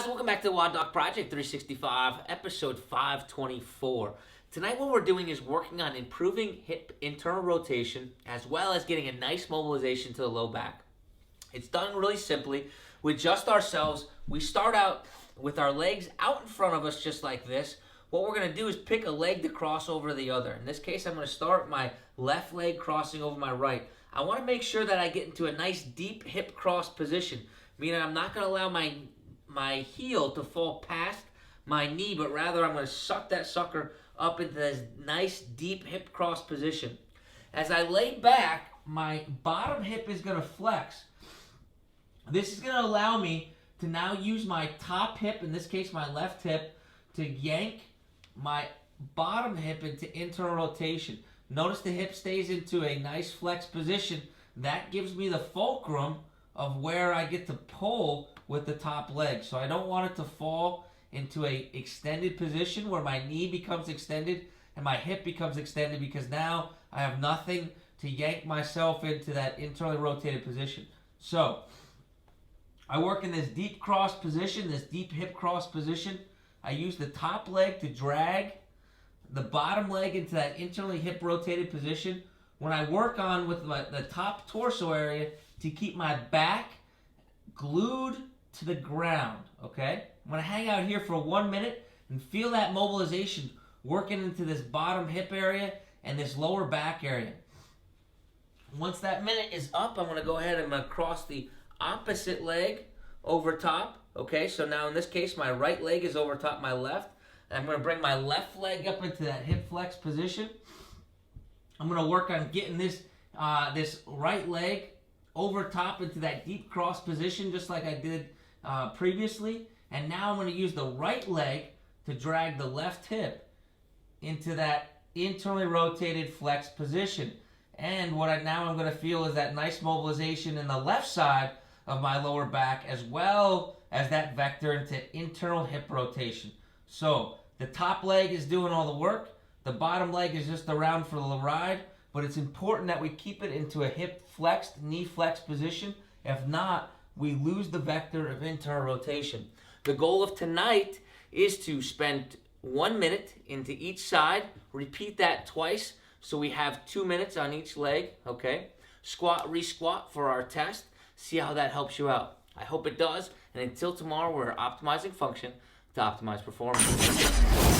guys, welcome back to the WODdoc Project 365, episode 524. Tonight what we're doing is working on improving hip internal rotation as well as getting a nice mobilization to the low back. It's done really simply. We adjust ourselves. We start out with our legs out in front of us just like this. What we're going to do is pick a leg to cross over the other. In this case, I'm going to start my left leg crossing over my right. I want to make sure that I get into a nice deep hip cross position, meaning I'm not going to allow my heel to fall past my knee, but rather I'm going to suck that sucker up into this nice deep hip cross position. As I lay back, my bottom hip is going to flex. This is going to allow me to now use my top hip, in this case my left hip, to yank my bottom hip into internal rotation. Notice the hip stays into a nice flex position. That gives me the fulcrum of where I get to pull with the top leg. So I don't want it to fall into a extended position where my knee becomes extended and my hip becomes extended, because now I have nothing to yank myself into that internally rotated position. So I work in this deep cross position, this deep hip cross position. I use the top leg to drag the bottom leg into that internally hip rotated position. When I work on with the top torso area to keep my back glued to the ground, okay? I'm going to hang out here for 1 minute and feel that mobilization working into this bottom hip area and this lower back area. Once that minute is up, I'm going to go ahead and I'm going to cross the opposite leg over top. Okay, so now in this case, my right leg is over top my left. And I'm going to bring my left leg up into that hip flex position. I'm going to work on getting this right leg over top into that deep cross position, just like I did previously. And now I'm going to use the right leg to drag the left hip into that internally rotated flex position. And what I'm going to feel is that nice mobilization in the left side of my lower back, as well as that vector into internal hip rotation. So the top leg is doing all the work. The bottom leg is just around for the ride, but it's important that we keep it into a hip flexed, knee flexed position. If not, we lose the vector of internal rotation. The goal of tonight is to spend 1 minute into each side. Repeat that twice, so we have 2 minutes on each leg, okay? Squat, re-squat for our test. See how that helps you out. I hope it does. And until tomorrow, we're optimizing function to optimize performance.